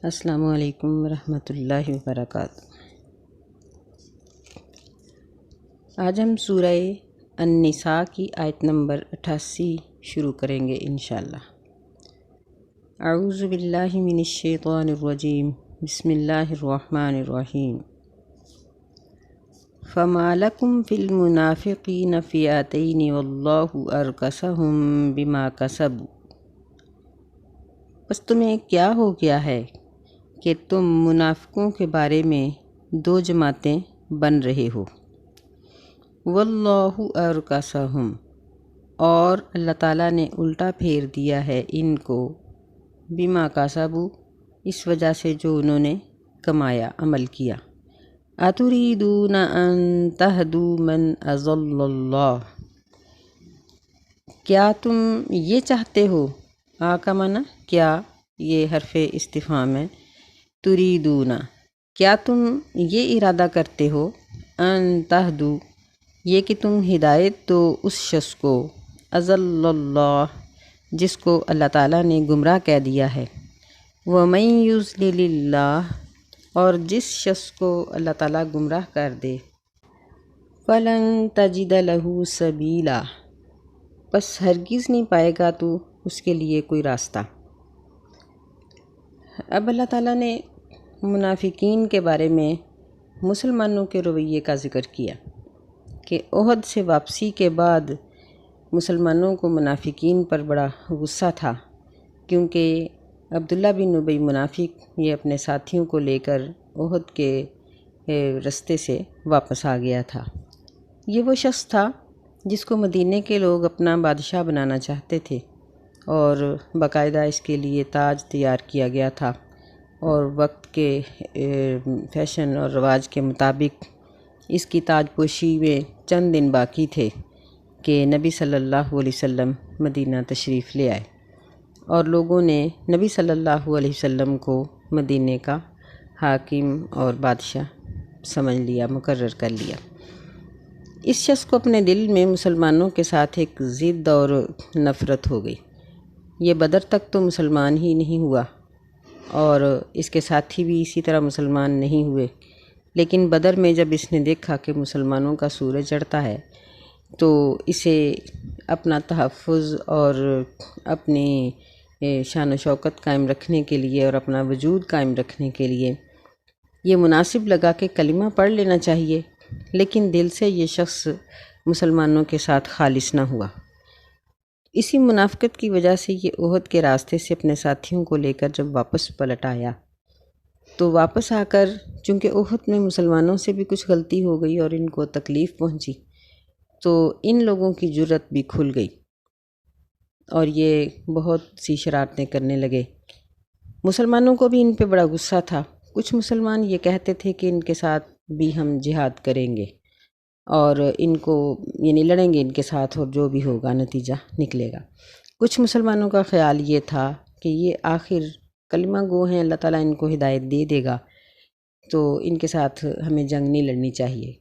السلام علیکم ورحمۃ اللہ وبرکاتہ۔ آج ہم سورہ النساء کی آیت نمبر 88 شروع کریں گے انشاءاللہ۔ اعوذ باللہ من الشیطان الرجیم، بسم اللہ الرحمن الرحیم۔ فما لکم فی المنافقین فئتین واللہ ارکسہم بما کسبوا، بس تمہیں کیا ہو گیا ہے کہ تم منافقوں کے بارے میں دو جماعتیں بن رہے ہو۔ واللہ ارکسہم، اور اللہ تعالیٰ نے الٹا پھیر دیا ہے ان کو، بما کسبوا، اس وجہ سے جو انہوں نے کمایا، عمل کیا۔ اتریدون ان تہدوا من اضل اللہ، کیا تم یہ چاہتے ہو؟ کا معنی کیا، یہ حرف استفہام ہے۔ تریدون، کیا تم یہ ارادہ کرتے ہو؟ ان تہدوا، یہ کہ تم ہدایت دو اس شخص کو، اضل اللہ، جس کو اللہ تعالیٰ نے گمراہ کہہ دیا ہے۔ ومن یضلل اللہ، اور جس شخص کو اللہ تعالیٰ گمراہ کر دے، فلن تجد لہ سبیلا، بس ہرگز نہیں پائے گا تو اس کے لیے کوئی راستہ۔ اب اللہ تعالیٰ نے منافقین کے بارے میں مسلمانوں کے رویے کا ذکر کیا کہ احد سے واپسی کے بعد مسلمانوں کو منافقین پر بڑا غصہ تھا، کیونکہ عبداللہ بن ابی منافق یہ اپنے ساتھیوں کو لے کر احد کے رستے سے واپس آ گیا تھا۔ یہ وہ شخص تھا جس کو مدینے کے لوگ اپنا بادشاہ بنانا چاہتے تھے، اور باقاعدہ اس کے لیے تاج تیار کیا گیا تھا، اور وقت کے فیشن اور رواج کے مطابق اس کی تاج پوشی میں چند دن باقی تھے کہ نبی صلی اللہ علیہ وسلم مدینہ تشریف لے آئے، اور لوگوں نے نبی صلی اللہ علیہ وسلم کو مدینے کا حاکم اور بادشاہ سمجھ لیا، مقرر کر لیا۔ اس شخص کو اپنے دل میں مسلمانوں کے ساتھ ایک ضد اور نفرت ہو گئی۔ یہ بدر تک تو مسلمان ہی نہیں ہوا، اور اس کے ساتھی بھی اسی طرح مسلمان نہیں ہوئے، لیکن بدر میں جب اس نے دیکھا کہ مسلمانوں کا سورج چڑھتا ہے تو اسے اپنا تحفظ اور اپنی شان و شوکت قائم رکھنے کے لیے اور اپنا وجود قائم رکھنے کے لیے یہ مناسب لگا کہ کلمہ پڑھ لینا چاہیے، لیکن دل سے یہ شخص مسلمانوں کے ساتھ خالص نہ ہوا۔ اسی منافقت کی وجہ سے یہ احد کے راستے سے اپنے ساتھیوں کو لے کر جب واپس پلٹ آیا تو واپس آ کر چونکہ احد میں مسلمانوں سے بھی کچھ غلطی ہو گئی اور ان کو تکلیف پہنچی، تو ان لوگوں کی جرت بھی کھل گئی اور یہ بہت سی شرارتیں کرنے لگے۔ مسلمانوں کو بھی ان پہ بڑا غصہ تھا۔ کچھ مسلمان یہ کہتے تھے کہ ان کے ساتھ بھی ہم جہاد کریں گے اور ان کو یعنی لڑیں گے ان کے ساتھ، اور جو بھی ہوگا نتیجہ نکلے گا۔ کچھ مسلمانوں کا خیال یہ تھا کہ یہ آخر کلمہ گو ہیں، اللہ تعالیٰ ان کو ہدایت دے دے گا، تو ان کے ساتھ ہمیں جنگ نہیں لڑنی چاہیے۔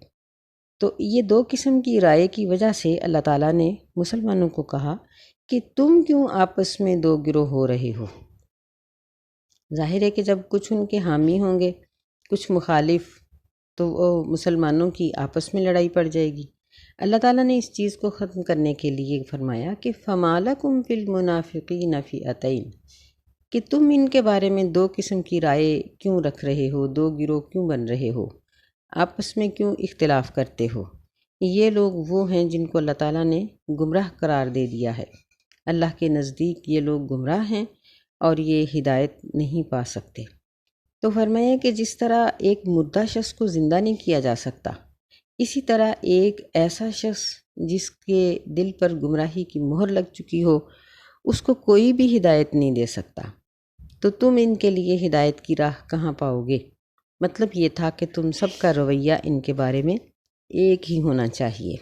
تو یہ دو قسم کی رائے کی وجہ سے اللہ تعالیٰ نے مسلمانوں کو کہا کہ تم کیوں آپس میں دو گروہ ہو رہے ہو؟ ظاہر ہے کہ جب کچھ ان کے حامی ہوں گے، کچھ مخالف، تو وہ مسلمانوں کی آپس میں لڑائی پڑ جائے گی۔ اللہ تعالیٰ نے اس چیز کو ختم کرنے کے لیے فرمایا کہ فَمَا لَكُمْ فِي الْمُنَافِقِينَ فِئَتَيْنِ، کہ تم ان کے بارے میں دو قسم کی رائے کیوں رکھ رہے ہو، دو گروہ کیوں بن رہے ہو، آپس میں کیوں اختلاف کرتے ہو؟ یہ لوگ وہ ہیں جن کو اللہ تعالیٰ نے گمراہ قرار دے دیا ہے۔ اللہ کے نزدیک یہ لوگ گمراہ ہیں اور یہ ہدایت نہیں پا سکتے۔ تو فرمایا کہ جس طرح ایک مردہ شخص کو زندہ نہیں کیا جا سکتا، اسی طرح ایک ایسا شخص جس کے دل پر گمراہی کی مہر لگ چکی ہو، اس کو کوئی بھی ہدایت نہیں دے سکتا۔ تو تم ان کے لیے ہدایت کی راہ کہاں پاؤ گے؟ مطلب یہ تھا کہ تم سب کا رویہ ان کے بارے میں ایک ہی ہونا چاہیے۔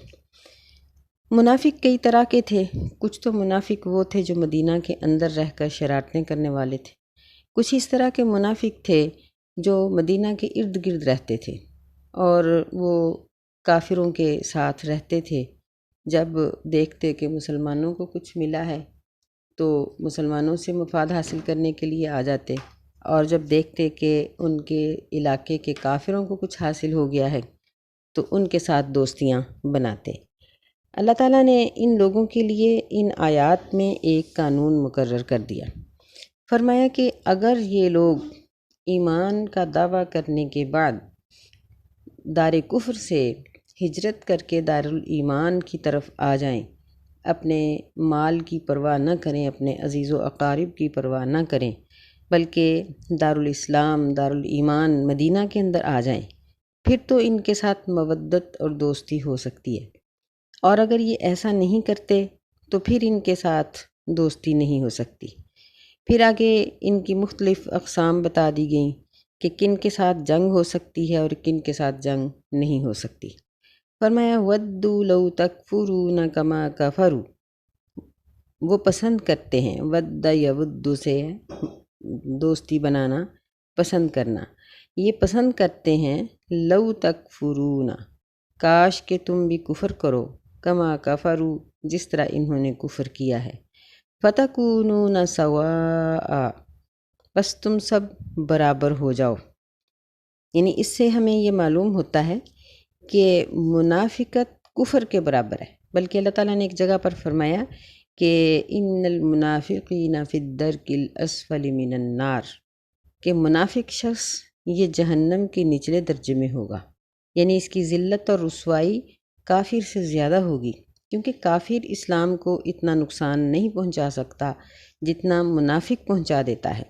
منافق کئی طرح کے تھے۔ کچھ تو منافق وہ تھے جو مدینہ کے اندر رہ کر شرارتیں کرنے والے تھے، کچھ اس طرح کے منافق تھے جو مدینہ کے ارد گرد رہتے تھے اور وہ کافروں کے ساتھ رہتے تھے۔ جب دیکھتے کہ مسلمانوں کو کچھ ملا ہے تو مسلمانوں سے مفاد حاصل کرنے کے لیے آ جاتے، اور جب دیکھتے کہ ان کے علاقے کے کافروں کو کچھ حاصل ہو گیا ہے تو ان کے ساتھ دوستیاں بناتے۔ اللہ تعالیٰ نے ان لوگوں کے لیے ان آیات میں ایک قانون مقرر کر دیا۔ فرمایا کہ اگر یہ لوگ ایمان کا دعویٰ کرنے کے بعد دار کفر سے ہجرت کر کے دارالایمان کی طرف آ جائیں، اپنے مال کی پرواہ نہ کریں، اپنے عزیز و اقارب کی پرواہ نہ کریں، بلکہ دارالاسلام دارالایمان مدینہ کے اندر آ جائیں، پھر تو ان کے ساتھ مودت اور دوستی ہو سکتی ہے۔ اور اگر یہ ایسا نہیں کرتے تو پھر ان کے ساتھ دوستی نہیں ہو سکتی۔ پھر آگے ان کی مختلف اقسام بتا دی گئیں کہ کن کے ساتھ جنگ ہو سکتی ہے اور کن کے ساتھ جنگ نہیں ہو سکتی۔ فرمایا وَدُّوا لَوْ تَكْفُرُونَ كَمَا كَفَرُوا، وہ پسند کرتے ہیں، ود یود سے دوستی بنانا، پسند کرنا، یہ پسند کرتے ہیں لو تکفرون، کاش کہ تم بھی کفر کرو، کما کفروا، جس طرح انہوں نے کفر کیا ہے، فتکونون سواء، بس تم سب برابر ہو جاؤ۔ یعنی اس سے ہمیں یہ معلوم ہوتا ہے کہ منافقت کفر کے برابر ہے، بلکہ اللہ تعالیٰ نے ایک جگہ پر فرمایا کہ ان المنافقین فی الدرک الاسفل من النار، کہ منافق شخص یہ جہنم کے نچلے درجے میں ہوگا، یعنی اس کی ذلت اور رسوائی کافر سے زیادہ ہوگی، کیونکہ کافر اسلام کو اتنا نقصان نہیں پہنچا سکتا جتنا منافق پہنچا دیتا ہے۔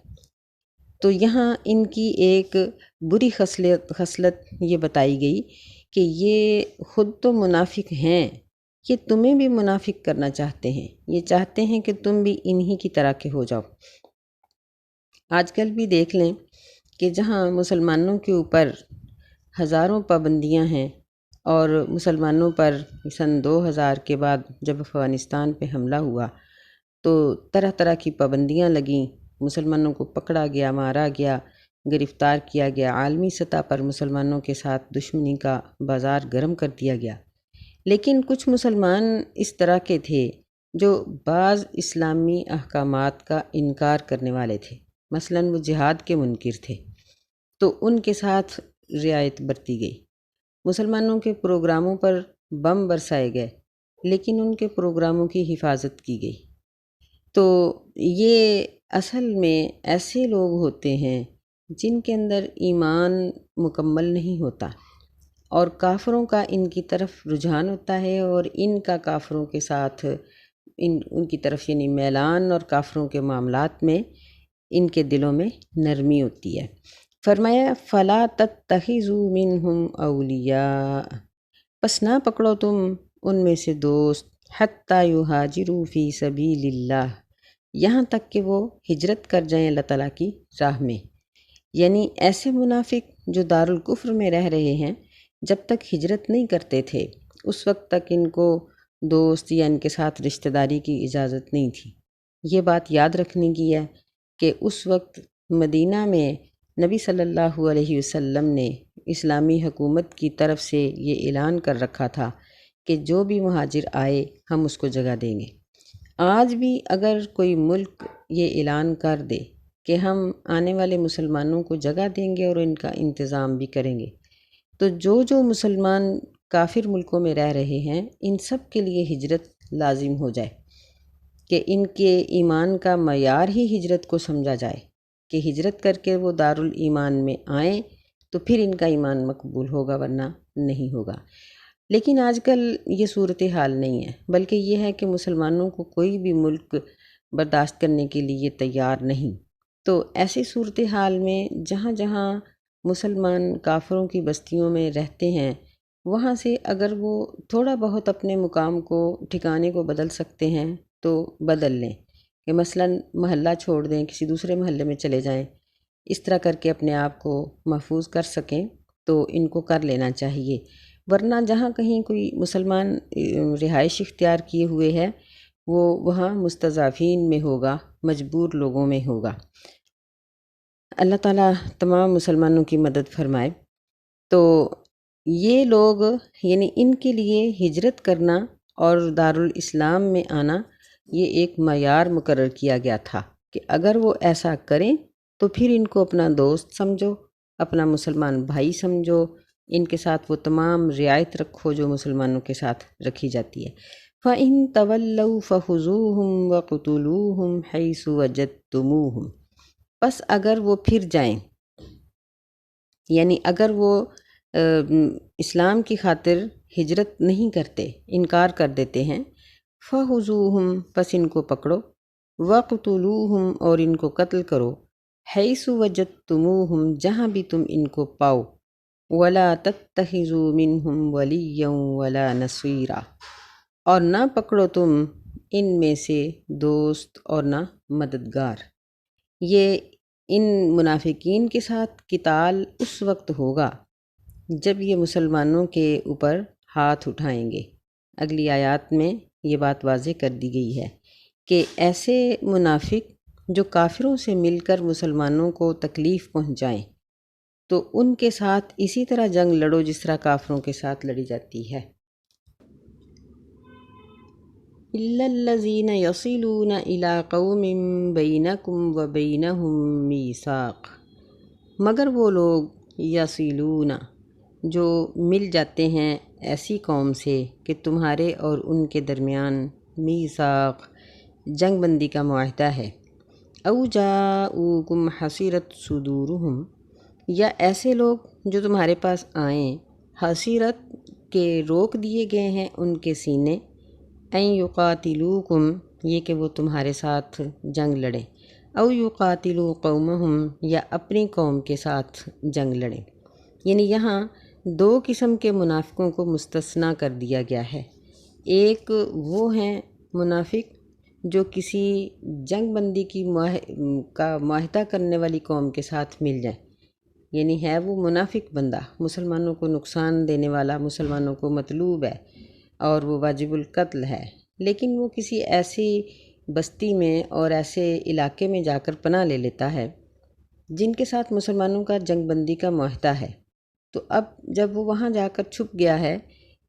تو یہاں ان کی ایک بری خصلت یہ بتائی گئی کہ یہ خود تو منافق ہیں، یہ تمہیں بھی منافق کرنا چاہتے ہیں، یہ چاہتے ہیں کہ تم بھی انہی کی طرح کے ہو جاؤ۔ آج کل بھی دیکھ لیں کہ جہاں مسلمانوں کے اوپر ہزاروں پابندیاں ہیں، اور مسلمانوں پر سن 2000 کے بعد جب افغانستان پہ حملہ ہوا تو طرح طرح کی پابندیاں لگیں، مسلمانوں کو پکڑا گیا، مارا گیا، گرفتار کیا گیا، عالمی سطح پر مسلمانوں کے ساتھ دشمنی کا بازار گرم کر دیا گیا۔ لیکن کچھ مسلمان اس طرح کے تھے جو بعض اسلامی احکامات کا انکار کرنے والے تھے، مثلاً وہ جہاد کے منکر تھے، تو ان کے ساتھ رعایت برتی گئی۔ مسلمانوں کے پروگراموں پر بم برسائے گئے، لیکن ان کے پروگراموں کی حفاظت کی گئی۔ تو یہ اصل میں ایسے لوگ ہوتے ہیں جن کے اندر ایمان مکمل نہیں ہوتا، اور کافروں کا ان کی طرف رجحان ہوتا ہے، اور ان کا کافروں کے ساتھ ان کی طرف یعنی میلان اور کافروں کے معاملات میں ان کے دلوں میں نرمی ہوتی ہے۔ فرمایا فَلَا تَتَّخِذُوا مِنْهُمْ أَوْلِيَاءَ، پس نہ پکڑو تم ان میں سے دوست، حَتَّى يُهَاجِرُوا فِي سَبِيلِ اللَّهِ، یہاں تک کہ وہ ہجرت کر جائیں اللہ تعالیٰ کی راہ میں۔ یعنی ایسے منافق جو دارالکفر میں رہ رہے ہیں، جب تک ہجرت نہیں کرتے تھے اس وقت تک ان کو دوست یا ان کے ساتھ رشتہ داری کی اجازت نہیں تھی۔ یہ بات یاد رکھنے کی ہے کہ اس وقت مدینہ میں نبی صلی اللہ علیہ وسلم نے اسلامی حکومت کی طرف سے یہ اعلان کر رکھا تھا کہ جو بھی مہاجر آئے ہم اس کو جگہ دیں گے۔ آج بھی اگر کوئی ملک یہ اعلان کر دے کہ ہم آنے والے مسلمانوں کو جگہ دیں گے اور ان کا انتظام بھی کریں گے، تو جو مسلمان کافر ملکوں میں رہ رہے ہیں ان سب کے لیے ہجرت لازم ہو جائے، کہ ان کے ایمان کا معیار ہی ہجرت کو سمجھا جائے، کہ ہجرت کر کے وہ دارالایمان میں آئیں تو پھر ان کا ایمان مقبول ہوگا، ورنہ نہیں ہوگا۔ لیکن آج کل یہ صورتحال نہیں ہے، بلکہ یہ ہے کہ مسلمانوں کو کوئی بھی ملک برداشت کرنے کے لیے تیار نہیں۔ تو ایسی صورتحال میں جہاں جہاں مسلمان کافروں کی بستیوں میں رہتے ہیں، وہاں سے اگر وہ تھوڑا بہت اپنے مقام کو ٹھکانے کو بدل سکتے ہیں تو بدل لیں، کہ مثلاً محلہ چھوڑ دیں، کسی دوسرے محلے میں چلے جائیں، اس طرح کر کے اپنے آپ کو محفوظ کر سکیں تو ان کو کر لینا چاہیے۔ ورنہ جہاں کہیں کوئی مسلمان رہائش اختیار کیے ہوئے ہے وہ وہاں مستضعفین میں ہوگا، مجبور لوگوں میں ہوگا۔ اللہ تعالیٰ تمام مسلمانوں کی مدد فرمائے۔ تو یہ لوگ یعنی ان کے لیے ہجرت کرنا اور دارالاسلام میں آنا یہ ایک معیار مقرر کیا گیا تھا کہ اگر وہ ایسا کریں تو پھر ان کو اپنا دوست سمجھو، اپنا مسلمان بھائی سمجھو، ان کے ساتھ وہ تمام رعایت رکھو جو مسلمانوں کے ساتھ رکھی جاتی ہے۔ فَإِن تَوَلَّوْا فَخُذُوهُمْ وَاقْتُلُوهُمْ حَيْثُ وَجَدتُّمُوهُمْ، پس اگر وہ پھر جائیں، یعنی اگر وہ اسلام کی خاطر ہجرت نہیں کرتے، انکار کر دیتے ہیں، فَخُذُوهُمْ، پس ان کو پکڑو، وَاقْتُلُوهُمْ، اور ان کو قتل کرو، حَيْثُ وَجَدتُّمُوهُمْ، جہاں بھی تم ان کو پاؤ، وَلَا تَتَّخِذُوا مِنْهُمْ وَلِيًّا وَلَا نَصِيرًا، اور نہ پکڑو تم ان میں سے دوست اور نہ مددگار۔ یہ ان منافقین کے ساتھ قتال اس وقت ہوگا جب یہ مسلمانوں کے اوپر ہاتھ اٹھائیں گے۔ اگلی آیات میں یہ بات واضح کر دی گئی ہے کہ ایسے منافق جو کافروں سے مل کر مسلمانوں کو تکلیف پہنچائیں تو ان کے ساتھ اسی طرح جنگ لڑو جس طرح کافروں کے ساتھ لڑی جاتی ہے۔ إِلَّا الَّذِينَ يَصِلُونَ إِلَىٰ قَوْمٍ بَيْنَكُمْ وَبَيْنَهُم مِّيثَاقٌ، مگر وہ لوگ یصلون جو مل جاتے ہیں ایسی قوم سے کہ تمہارے اور ان کے درمیان میثاق جنگ بندی کا معاہدہ ہے، او جاؤکم حصیرت صدورہم، یا ایسے لوگ جو تمہارے پاس آئیں، حصیرت کے روک دیے گئے ہیں ان کے سینے، ان یقاتلوکم، یہ کہ وہ تمہارے ساتھ جنگ لڑیں، او یقاتلوا قومہم، یا اپنی قوم کے ساتھ جنگ لڑیں۔ یعنی یہاں دو قسم کے منافقوں کو مستثنیٰ کر دیا گیا ہے۔ ایک وہ ہیں منافق جو کسی جنگ بندی کا معاہدہ کرنے والی قوم کے ساتھ مل جائیں، یعنی ہے وہ منافق بندہ، مسلمانوں کو نقصان دینے والا، مسلمانوں کو مطلوب ہے اور وہ واجب القتل ہے، لیکن وہ کسی ایسی بستی میں اور ایسے علاقے میں جا کر پناہ لے لیتا ہے جن کے ساتھ مسلمانوں کا جنگ بندی کا معاہدہ ہے۔ تو اب جب وہ وہاں جا کر چھپ گیا ہے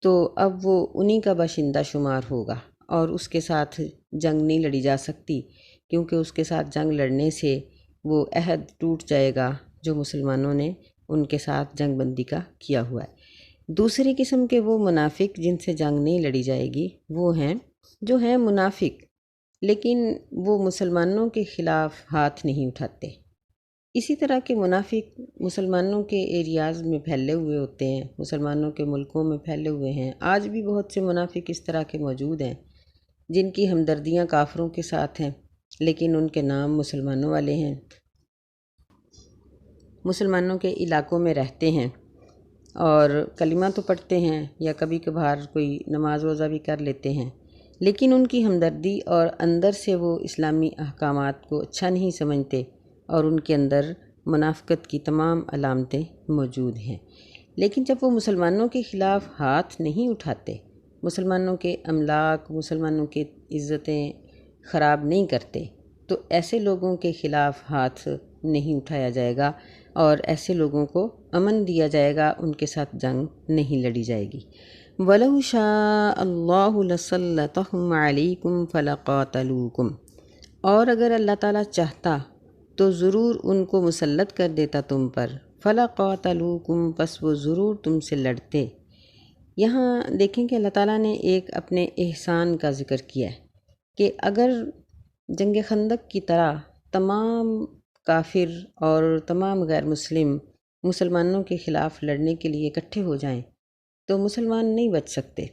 تو اب وہ انہی کا باشندہ شمار ہوگا اور اس کے ساتھ جنگ نہیں لڑی جا سکتی، کیونکہ اس کے ساتھ جنگ لڑنے سے وہ عہد ٹوٹ جائے گا جو مسلمانوں نے ان کے ساتھ جنگ بندی کا کیا ہوا ہے۔ دوسری قسم کے وہ منافق جن سے جنگ نہیں لڑی جائے گی وہ ہیں جو ہیں منافق لیکن وہ مسلمانوں کے خلاف ہاتھ نہیں اٹھاتے۔ اسی طرح کے منافق مسلمانوں کے ایریاز میں پھیلے ہوئے ہوتے ہیں، مسلمانوں کے ملکوں میں پھیلے ہوئے ہیں۔ آج بھی بہت سے منافق اس طرح کے موجود ہیں جن کی ہمدردیاں کافروں کے ساتھ ہیں، لیکن ان کے نام مسلمانوں والے ہیں، مسلمانوں کے علاقوں میں رہتے ہیں اور کلمہ تو پڑھتے ہیں یا کبھی کبھار کوئی نماز روزہ بھی کر لیتے ہیں، لیکن ان کی ہمدردی اور اندر سے وہ اسلامی احکامات کو اچھا نہیں سمجھتے اور ان کے اندر منافقت کی تمام علامتیں موجود ہیں۔ لیکن جب وہ مسلمانوں کے خلاف ہاتھ نہیں اٹھاتے، مسلمانوں کے املاک، مسلمانوں کی عزتیں خراب نہیں کرتے، تو ایسے لوگوں کے خلاف ہاتھ نہیں اٹھایا جائے گا اور ایسے لوگوں کو امن دیا جائے گا، ان کے ساتھ جنگ نہیں لڑی جائے گی۔ وَلَوْ شَاءَ اللَّهُ لَسَلَّطَهُمْ عَلَيْكُمْ فَلَقَاتَلُوكُمْ، اور اگر اللہ تعالیٰ چاہتا تو ضرور ان کو مسلط کر دیتا تم پر، فَلَقَاتَلُوكُمْ، پس وہ ضرور تم سے لڑتے۔ یہاں دیکھیں کہ اللہ تعالیٰ نے ایک اپنے احسان کا ذکر کیا ہے کہ اگر جنگ خندق کی طرح تمام کافر اور تمام غیر مسلم مسلمانوں کے خلاف لڑنے کے لیے اکٹھے ہو جائیں تو مسلمان نہیں بچ سکتے،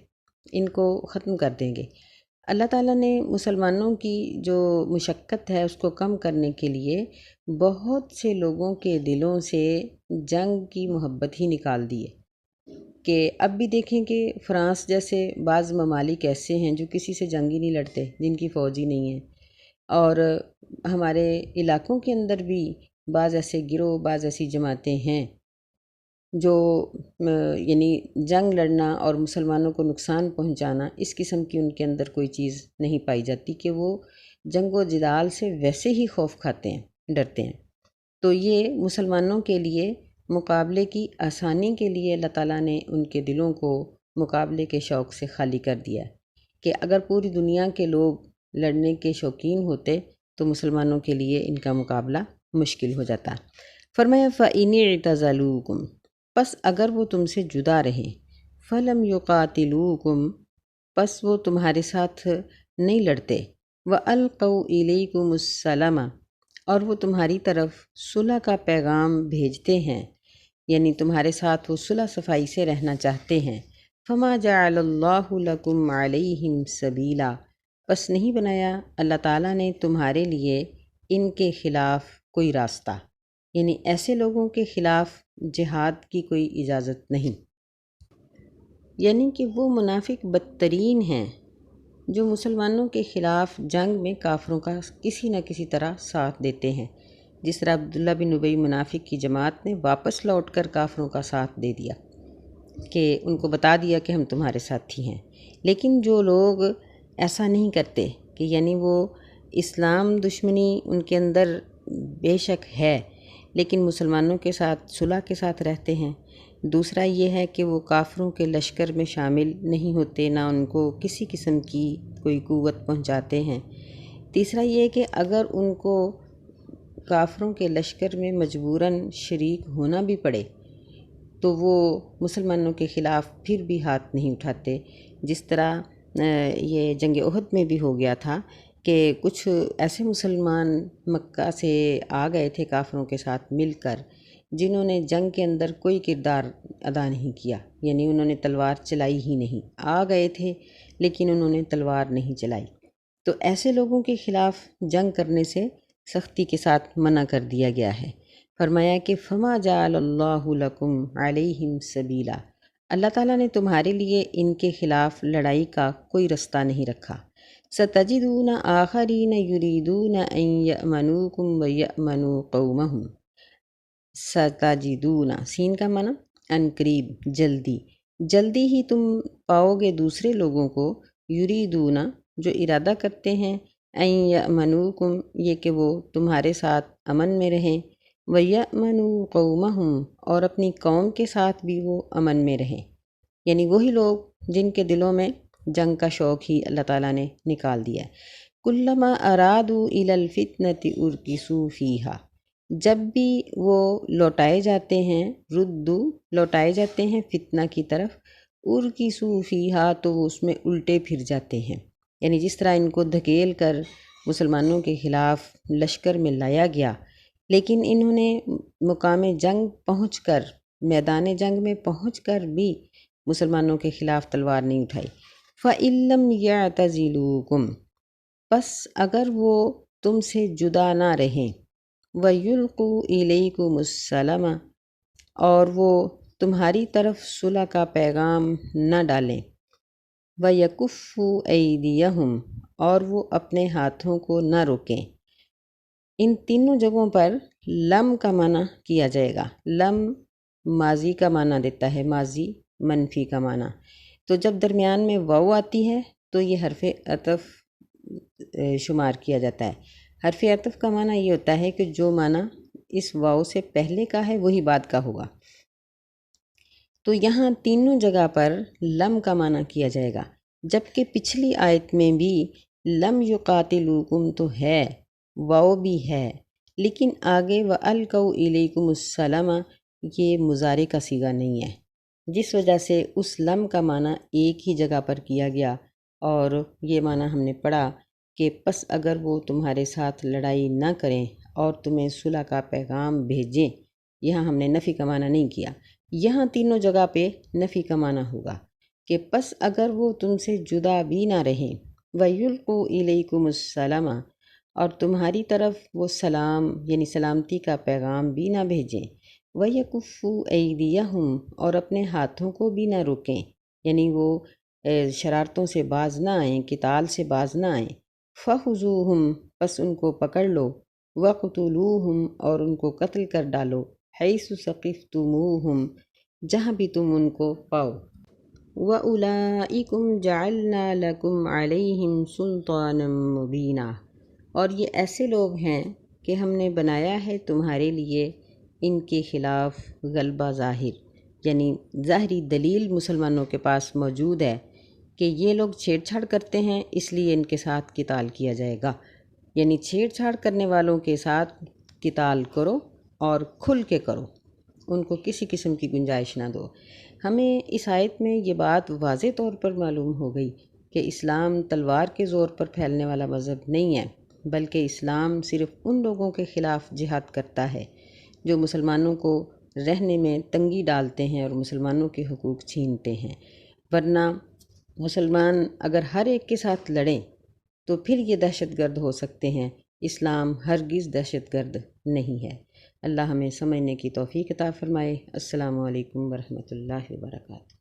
ان کو ختم کر دیں گے۔ اللہ تعالیٰ نے مسلمانوں کی جو مشقت ہے اس کو کم کرنے کے لیے بہت سے لوگوں کے دلوں سے جنگ کی محبت ہی نکال دی ہے کہ اب بھی دیکھیں کہ فرانس جیسے بعض ممالک ایسے ہیں جو کسی سے جنگ ہی نہیں لڑتے، جن کی فوج ہی نہیں ہے، اور ہمارے علاقوں کے اندر بھی بعض ایسے گروہ، بعض ایسی جماعتیں ہیں جو یعنی جنگ لڑنا اور مسلمانوں کو نقصان پہنچانا، اس قسم کی ان کے اندر کوئی چیز نہیں پائی جاتی کہ وہ جنگ و جدال سے ویسے ہی خوف کھاتے ہیں، ڈرتے ہیں۔ تو یہ مسلمانوں کے لیے مقابلے کی آسانی کے لیے اللہ تعالیٰ نے ان کے دلوں کو مقابلے کے شوق سے خالی کر دیا ہے کہ اگر پوری دنیا کے لوگ لڑنے کے شوقین ہوتے تو مسلمانوں کے لیے ان کا مقابلہ مشکل ہو جاتا۔ فرمایا فَإِنِ اعْتَزَلُوكُمْ، پس اگر وہ تم سے جدا رہیں، فَلَمْ يُقَاتِلُوكُمْ، پس وہ تمہارے ساتھ نہیں لڑتے، وَأَلْقَوْا إِلَيْكُمُ السَّلَامَ، اور وہ تمہاری طرف صلح کا پیغام بھیجتے ہیں، یعنی تمہارے ساتھ وہ صلح صفائی سے رہنا چاہتے ہیں، فَمَا جَعَلَ اللَّهُ لَكُمْ عَلَيْهِمْ سَبِيلًا، پس نہیں بنایا اللہ تعالیٰ نے تمہارے لیے ان کے خلاف کوئی راستہ، یعنی ایسے لوگوں کے خلاف جہاد کی کوئی اجازت نہیں، یعنی کہ وہ منافق بدترین ہیں جو مسلمانوں کے خلاف جنگ میں کافروں کا کسی نہ کسی طرح ساتھ دیتے ہیں، جس طرح عبداللہ بن ابی منافق کی جماعت نے واپس لوٹ کر کافروں کا ساتھ دے دیا کہ ان کو بتا دیا کہ ہم تمہارے ساتھی ہیں۔ لیکن جو لوگ ایسا نہیں کرتے کہ یعنی وہ اسلام دشمنی ان کے اندر بے شک ہے لیکن مسلمانوں کے ساتھ صلح کے ساتھ رہتے ہیں، دوسرا یہ ہے کہ وہ کافروں کے لشکر میں شامل نہیں ہوتے، نہ ان کو کسی قسم کی کوئی قوت پہنچاتے ہیں، تیسرا یہ کہ اگر ان کو کافروں کے لشکر میں مجبوراً شریک ہونا بھی پڑے تو وہ مسلمانوں کے خلاف پھر بھی ہاتھ نہیں اٹھاتے، جس طرح یہ جنگ احد میں بھی ہو گیا تھا کہ کچھ ایسے مسلمان مکہ سے آ گئے تھے کافروں کے ساتھ مل کر جنہوں نے جنگ کے اندر کوئی کردار ادا نہیں کیا، یعنی انہوں نے تلوار چلائی ہی نہیں، آ گئے تھے لیکن انہوں نے تلوار نہیں چلائی، تو ایسے لوگوں کے خلاف جنگ کرنے سے سختی کے ساتھ منع کر دیا گیا ہے۔ فرمایا کہ فما جعل اللہ لکم علیہم سبیلا، اللہ تعالیٰ نے تمہارے لیے ان کے خلاف لڑائی کا کوئی رستہ نہیں رکھا۔ ستجدون آخرین یریدون ان یأمنوکم ویأمنوا قومہم، ستجدون سین کا معنی ان قریب، جلدی، جلدی ہی تم پاؤ گے دوسرے لوگوں کو، یریدون جو ارادہ کرتے ہیں، ان یأمنوکم یہ کہ وہ تمہارے ساتھ امن میں رہیں، وَيَأْمَنُوا قَوْمَهُمْ اور اپنی قوم کے ساتھ بھی وہ امن میں رہیں، یعنی وہی لوگ جن کے دلوں میں جنگ کا شوق ہی اللہ تعالیٰ نے نکال دیا ہے۔ كُلَّمَا أَرَادُوا إِلَى الْفِتْنَةِ أُرْكِسُوا فِيهَا، جب بھی وہ لوٹائے جاتے ہیں، لوٹائے جاتے ہیں فتنہ کی طرف، أُرْكِسُوا فِيهَا تو وہ اس میں الٹے پھر جاتے ہیں، یعنی جس طرح ان کو دھکیل کر مسلمانوں کے خلاف لشکر میں لایا گیا لیکن انہوں نے مقام جنگ پہنچ کر، میدان جنگ میں پہنچ کر بھی مسلمانوں کے خلاف تلوار نہیں اٹھائی۔ فَإِن لَّمْ يَعْتَزِلُوكُمْ، پس اگر وہ تم سے جدا نہ رہیں، وَيُلْقُوا إِلَيْكُمُ السَّلَامَ اور وہ تمہاری طرف صلح کا پیغام نہ ڈالیں، وَيَكُفُّوا أَيْدِيَهُمْ اور وہ اپنے ہاتھوں کو نہ روکیں۔ ان تینوں جگہوں پر لم کا معنی کیا جائے گا، لم ماضی کا معنی دیتا ہے، ماضی منفی کا معنی، تو جب درمیان میں واو آتی ہے تو یہ حرف عطف شمار کیا جاتا ہے۔ حرف عطف کا معنی یہ ہوتا ہے کہ جو معنی اس واو سے پہلے کا ہے وہی بعد کا ہوگا، تو یہاں تینوں جگہ پر لم کا معنی کیا جائے گا، جبکہ پچھلی آیت میں بھی لم یقاتلوکم تو ہے، واو بھی ہے، لیکن آگے وَأَلْقَوْا إِلَيْكُمُ السَّلَامَ یہ مضارع کا صیغہ نہیں ہے، جس وجہ سے اس لم کا معنی ایک ہی جگہ پر کیا گیا، اور یہ معنی ہم نے پڑھا کہ پس اگر وہ تمہارے ساتھ لڑائی نہ کریں اور تمہیں صلح کا پیغام بھیجیں، یہاں ہم نے نفی کا معنی نہیں کیا، یہاں تینوں جگہ پہ نفی کا معنی ہوگا کہ پس اگر وہ تم سے جدا بھی نہ رہیں، وَيُلْقُوا إِلَيْكُمُ السَّلَامَ اور تمہاری طرف وہ سلام یعنی سلامتی کا پیغام بھی نہ بھیجیں، وَيَكُفُّوا أَيْدِيَهُمْ اور اپنے ہاتھوں کو بھی نہ روکیں، یعنی وہ شرارتوں سے باز نہ آئیں، قتال سے باز نہ آئیں، فَخُذُوهُمْ پس ان کو پکڑ لو، وَقْتُلُوهُمْ اور ان کو قتل کر ڈالو، حَيْثُ ثَقِفْتُمُوهُمْ جہاں بھی تم ان کو پاؤ، وَأُولَئِكُمْ جَعَلْنَا لَكُمْ عَلَيْهِمْ سُلْطَانًا مُبِينًا اور یہ ایسے لوگ ہیں کہ ہم نے بنایا ہے تمہارے لیے ان کے خلاف غلبہ ظاہر، یعنی ظاہری دلیل مسلمانوں کے پاس موجود ہے کہ یہ لوگ چھیڑ چھاڑ کرتے ہیں، اس لیے ان کے ساتھ قتال کیا جائے گا، یعنی چھیڑ چھاڑ کرنے والوں کے ساتھ قتال کرو اور کھل کے کرو، ان کو کسی قسم کی گنجائش نہ دو۔ ہمیں اس آیت میں یہ بات واضح طور پر معلوم ہو گئی کہ اسلام تلوار کے زور پر پھیلنے والا مذہب نہیں ہے، بلکہ اسلام صرف ان لوگوں کے خلاف جہاد کرتا ہے جو مسلمانوں کو رہنے میں تنگی ڈالتے ہیں اور مسلمانوں کے حقوق چھینتے ہیں۔ ورنہ مسلمان اگر ہر ایک کے ساتھ لڑیں تو پھر یہ دہشت گرد ہو سکتے ہیں۔ اسلام ہرگز دہشت گرد نہیں ہے۔ اللہ ہمیں سمجھنے کی توفیق عطا فرمائے۔ السلام علیکم ورحمۃ اللہ وبرکاتہ۔